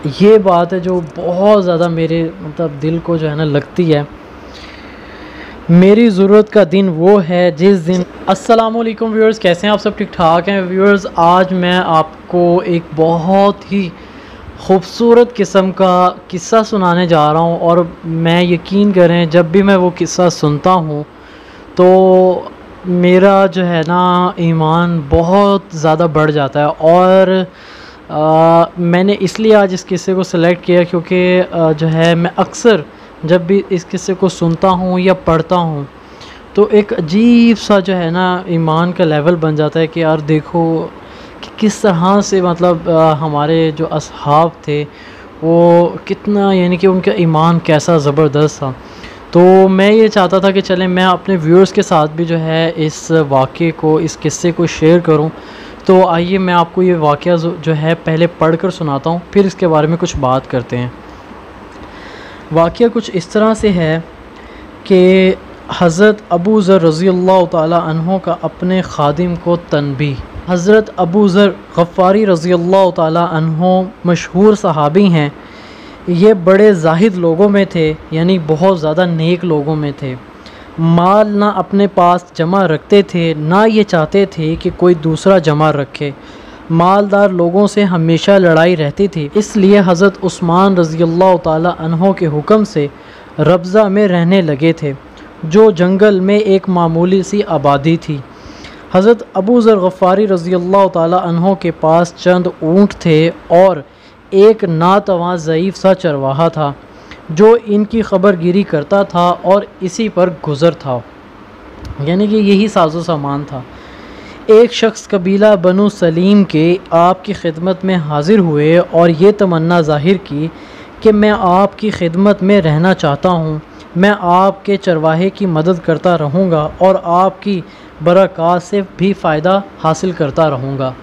ये बात है जो बहुत ज़्यादा मेरे मतलब दिल को जो है ना लगती है। मेरी ज़रूरत का दिन वो है जिस दिन अस्सलाम वालेकुम व्यूअर्स, कैसे हैं आप सब? ठीक ठाक हैं व्यूअर्स। आज मैं आपको एक बहुत ही ख़ूबसूरत किस्म का किस्सा सुनाने जा रहा हूँ और मैं यकीन करें जब भी मैं वो किस्सा सुनता हूँ तो मेरा जो है ना ईमान बहुत ज़्यादा बढ़ जाता है। और मैंने इसलिए आज इस किस्से को सिलेक्ट किया क्योंकि जो है मैं अक्सर जब भी इस किस्से को सुनता हूँ या पढ़ता हूँ तो एक अजीब सा जो है ना ईमान का लेवल बन जाता है कि यार देखो कि किस तरह से मतलब हमारे जो असहाब थे वो कितना यानी कि उनका ईमान कैसा ज़बरदस्त था। तो मैं ये चाहता था कि चलें मैं अपने व्यूअर्स के साथ भी जो है इस वाक़े को, इस किस्से को शेयर करूं। तो आइए मैं आपको ये वाक़या जो है पहले पढ़ कर सुनाता हूं, फिर इसके बारे में कुछ बात करते हैं। वाक़या कुछ इस तरह से है कि हज़रत अबू ज़र रज़ी अल्लाह ताला अन्हो का अपने ख़ादिम को तनबीह। हज़रत अबू ज़र ग़फ़ारी रज़ी अल्लाह ताला अन्हो मशहूर सहाबी हैं। ये बड़े ज़ाहिद लोगों में थे, यानी बहुत ज़्यादा नेक लोगों में थे। माल ना अपने पास जमा रखते थे, ना ये चाहते थे कि कोई दूसरा जमा रखे। मालदार लोगों से हमेशा लड़ाई रहती थी, इसलिए हज़रत उस्मान रज़ी अल्लाह ताला अन्हो के हुक्म से रब्ज़ा में रहने लगे थे, जो जंगल में एक मामूली सी आबादी थी। हज़रत अबू ज़र ग़फ़ारी रज़ी अल्लाह ताला अन्हो के पास चंद ऊँट थे और एक नातवां ज़ईफ़ सा चरवाहा था जो इनकी ख़बरगिरी करता था और इसी पर गुज़र था, यानी कि यही साजो सामान था। एक शख्स कबीला बनु सलीम के आपकी खिदमत में हाज़िर हुए और ये तमन्ना ज़ाहिर की कि मैं आपकी खिदमत में रहना चाहता हूँ, मैं आपके चरवाहे की मदद करता रहूँगा और आपकी बरक़ात से भी फ़ायदा हासिल करता रहूँगा।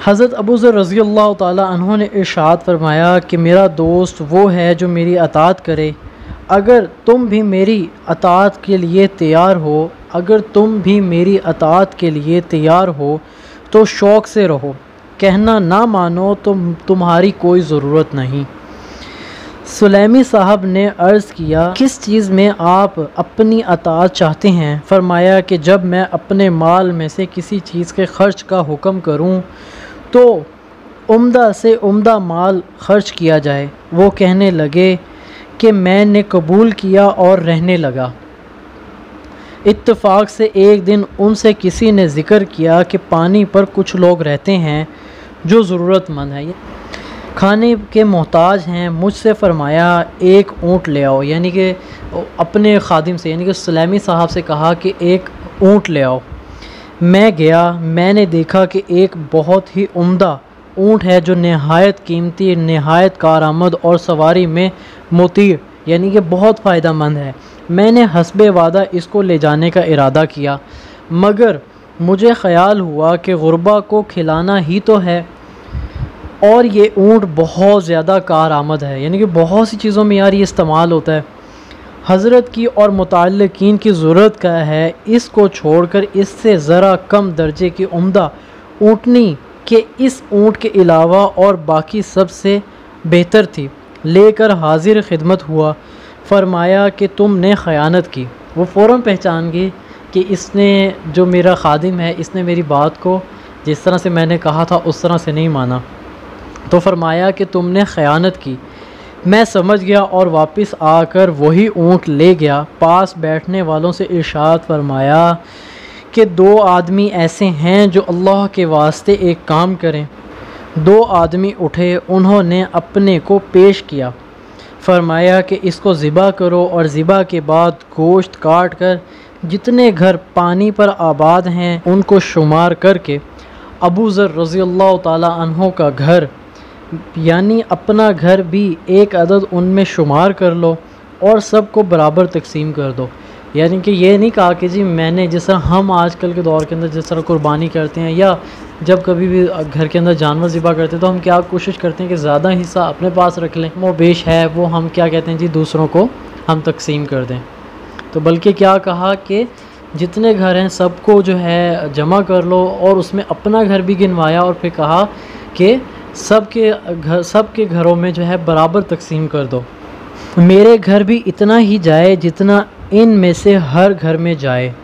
हज़रत अबू ज़र रज़ी अल्लाह ताला अन्हो ने इरशाद फरमाया कि मेरा दोस्त वो है जो मेरी अताअत करे। अगर तुम भी मेरी अताअत के लिए तैयार हो अगर तुम भी मेरी अताअत के लिए तैयार हो तो शौक़ से रहो, कहना ना मानो तो तुम्हारी कोई ज़रूरत नहीं। सुलैमी साहब ने अर्ज़ किया, किस चीज़ में आप अपनी अताअत चाहते हैं? फ़रमाया कि जब मैं अपने माल में से किसी चीज़ के ख़र्च का हुक्म करूं तो उम्दा से उम्दा माल खर्च किया जाए। वो कहने लगे कि मैंने कबूल किया और रहने लगा। इत्तेफाक से एक दिन उनसे किसी ने ज़िक्र किया कि पानी पर कुछ लोग रहते हैं जो ज़रूरतमंद हैं, खाने के मोहताज हैं। मुझसे फ़रमाया एक ऊँट ले आओ, यानी कि अपने ख़ादिम से यानी कि सुलैमी साहब से कहा कि एक ऊँट ले आओ। मैं गया, मैंने देखा कि एक बहुत ही उम्दा ऊँट है जो नहायत कीमती, नहायत कारआमद और सवारी में मुतीर यानी कि बहुत फ़ायदा मंद है। मैंने हस्बे वादा इसको ले जाने का इरादा किया, मगर मुझे ख़याल हुआ कि गुरबा को खिलाना ही तो है और ये ऊँट बहुत ज़्यादा कारआमद है, यानी कि बहुत सी चीज़ों में यार ये इस्तेमाल होता है। हज़रत की और मुताल्लिकीन की ज़रूरत का है, इसको छोड़कर इससे ज़रा कम दर्जे की उम्दा ऊँटनी के इस ऊँट के अलावा और बाकी सबसे बेहतर थी लेकर हाजिर खिदमत हुआ। फ़रमाया कि तुमने ख़यानत की। वो फ़ौरन पहचान गई कि इसने जो मेरा ख़ादिम है इसने मेरी बात को जिस तरह से मैंने कहा था उस तरह से नहीं माना। तो फ़रमाया कि तुमने ख़यानत की। मैं समझ गया और वापस आकर वही ऊँट ले गया। पास बैठने वालों से इरशाद फरमाया कि दो आदमी ऐसे हैं जो अल्लाह के वास्ते एक काम करें। दो आदमी उठे, उन्होंने अपने को पेश किया। फरमाया कि इसको ज़िबा करो और ज़िबा के बाद गोश्त काट कर जितने घर पानी पर आबाद हैं उनको शुमार करके अबू ज़र रज़ी अल्लाह ताला अन्हो का घर यानी अपना घर भी एक अदद उनमें शुमार कर लो और सबको बराबर तकसीम कर दो। यानी कि ये नहीं कहा कि जी मैंने, जिस तरह हम आजकल के दौर के अंदर जिस तरह कुर्बानी करते हैं या जब कभी भी घर के अंदर जानवर ज़िबा करते हैं तो हम क्या कोशिश करते हैं कि ज़्यादा हिस्सा अपने पास रख लें, वो बेश है वो हम क्या कहते हैं जी दूसरों को हम तकसीम कर दें। तो बल्कि क्या कहा कि जितने घर हैं सबको जो है जमा कर लो और उसमें अपना घर भी गिनवाया और फिर कहा कि सबके घरों में जो है बराबर तकसीम कर दो। मेरे घर भी इतना ही जाए जितना इन में से हर घर में जाए।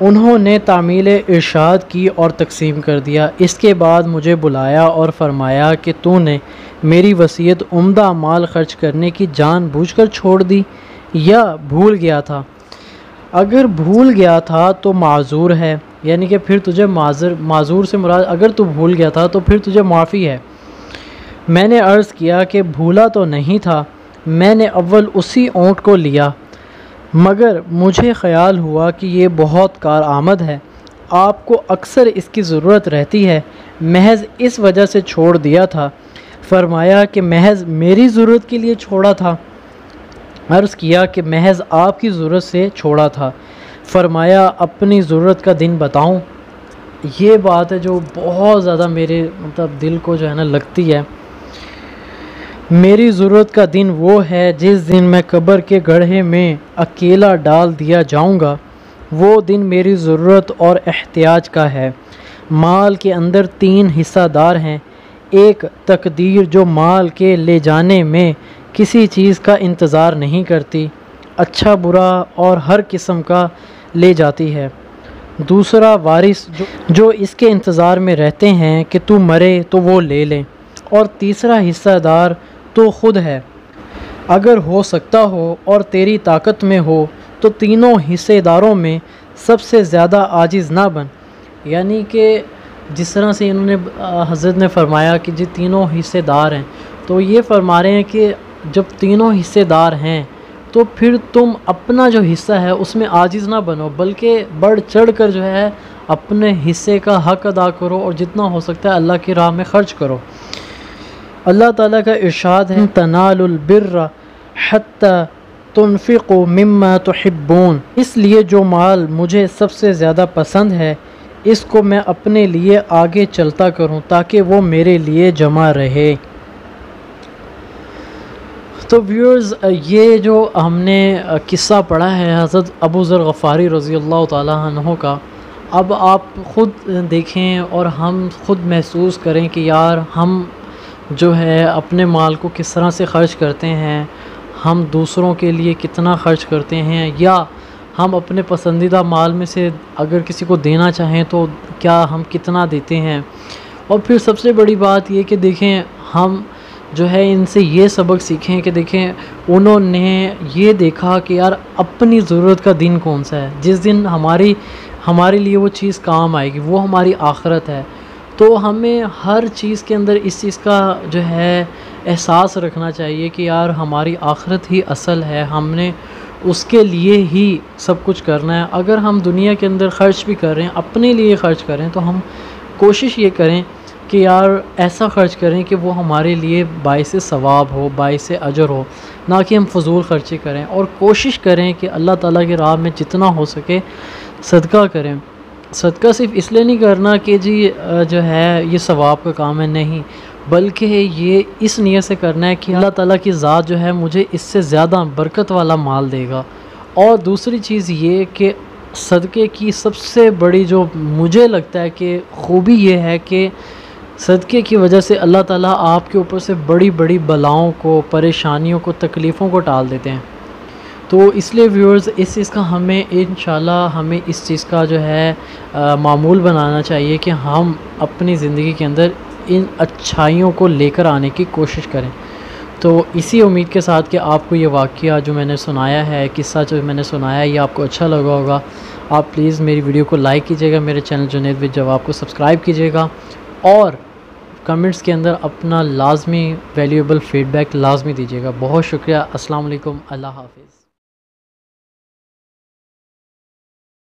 उन्होंने तामील इरशाद की और तकसीम कर दिया। इसके बाद मुझे बुलाया और फरमाया कि तूने मेरी वसीयत उम्दा माल खर्च करने की जानबूझकर छोड़ दी या भूल गया था? अगर भूल गया था तो माजूर है, यानी कि फिर तुझे माजूर से मुराद अगर तू भूल गया था तो फिर तुझे माफ़ी है। मैंने अर्ज़ किया कि भूला तो नहीं था, मैंने अव्वल उसी ऊँट को लिया, मगर मुझे ख़याल हुआ कि ये बहुत कारआमद है, आपको अक्सर इसकी ज़रूरत रहती है, महज़ इस वजह से छोड़ दिया था। फरमाया कि महज़ मेरी ज़रूरत के लिए छोड़ा था? अर्ज़ किया कि महज़ आपकी ज़रूरत से छोड़ा था। फरमाया अपनी ज़रूरत का दिन बताऊं? ये बात है जो बहुत ज़्यादा मेरे दिल को जो है ना लगती है। मेरी ज़रूरत का दिन वो है जिस दिन मैं कब्र के गड्ढे में अकेला डाल दिया जाऊंगा। वो दिन मेरी ज़रूरत और एहतियाज का है। माल के अंदर 3 हिस्सादार हैं। एक तकदीर जो माल के ले जाने में किसी चीज़ का इंतज़ार नहीं करती, अच्छा बुरा और हर किस्म का ले जाती है। दूसरा वारिस जो इसके इंतज़ार में रहते हैं कि तू मरे तो वो ले लें। और तीसरा हिस्सादार तो ख़ुद है। अगर हो सकता हो और तेरी ताकत में हो तो तीनों हिस्सेदारों में सबसे ज़्यादा आजिज़ ना बन। यानी कि जिस तरह से इन्होंने हज़रत ने फरमाया कि जो तीनों हिस्सेदार हैं, तो ये फरमा रहे हैं कि जब तीनों हिस्सेदार हैं तो फिर तुम अपना जो हिस्सा है उसमें आजिज़ ना बनो, बल्कि बढ़ चढ़ कर जो है अपने हिस्से का हक़ अदा करो और जितना हो सकता है अल्लाह की राह में ख़र्च करो। अल्लाह ताला का इरशाद है, तनालुल बिर्रा हत्ता तुनफ़िक़ू मिम्मा तुहिब्बून। इसलिए जो माल मुझे सबसे ज़्यादा पसंद है इसको मैं अपने लिए आगे चलता करूं ताकि वो मेरे लिए जमा रहे। तो व्यूअर्स, ये जो हमने किस्सा पढ़ा है हज़रत अबू ज़र ग़फ़ारी रज़ियल्लाहु ताला अन्हु का, अब आप ख़ुद देखें और हम ख़ुद महसूस करें कि यार हम जो है अपने माल को किस तरह से ख़र्च करते हैं, हम दूसरों के लिए कितना ख़र्च करते हैं, या हम अपने पसंदीदा माल में से अगर किसी को देना चाहें तो क्या हम कितना देते हैं। और फिर सबसे बड़ी बात ये कि देखें हम जो है इनसे ये सबक सीखें कि देखें उन्होंने ये देखा कि यार अपनी ज़रूरत का दिन कौन सा है, जिस दिन हमारे लिए वो चीज़ काम आएगी, वो हमारी आखिरत है। तो हमें हर चीज़ के अंदर इस चीज़ का जो है एहसास रखना चाहिए कि यार हमारी आखिरत ही असल है, हमने उसके लिए ही सब कुछ करना है। अगर हम दुनिया के अंदर ख़र्च भी कर रहे हैं, अपने लिए ख़र्च कर रहे हैं, तो हम कोशिश ये करें कि यार ऐसा ख़र्च करें कि वो हमारे लिए बाइसे सवाब हो, बाइसे अजर हो, ना कि हम फ़जूल ख़र्ची करें। और कोशिश करें कि अल्लाह ताला की राह में जितना हो सके सदका करें। सदका सिर्फ़ इसलिए नहीं करना कि जी जो है ये सवाब का काम है, नहीं, बल्कि ये इस नीयत से करना है कि अल्लाह ताला की ज़ात जो है मुझे इससे ज़्यादा बरकत वाला माल देगा। और दूसरी चीज़ ये कि सदक़े की सबसे बड़ी जो मुझे लगता है कि ख़ूबी ये है कि सदक़े की वजह से अल्लाह ताला आपके ऊपर से बड़ी बड़ी बलाओं को, परेशानियों को, तकलीफ़ों को टाल देते हैं। तो इसलिए व्यूअर्स इस चीज़ का हमें इंशाल्लाह हमें इस चीज़ का जो है मामूल बनाना चाहिए कि हम अपनी ज़िंदगी के अंदर इन अच्छाइयों को लेकर आने की कोशिश करें। तो इसी उम्मीद के साथ कि आपको ये वाक़या जो मैंने सुनाया है, किस्सा जो मैंने सुनाया है, ये आपको अच्छा लगा होगा। आप प्लीज़ मेरी वीडियो को लाइक कीजिएगा, मेरे चैनल जुनैद विद जवाब को सब्सक्राइब कीजिएगा और कमेंट्स के अंदर अपना लाजमी वैल्यूएबल फ़ीडबैक लाजमी दीजिएगा। बहुत शुक्रिया। अस्सलाम वालेकुम, अल्लाह हाफ़िज़।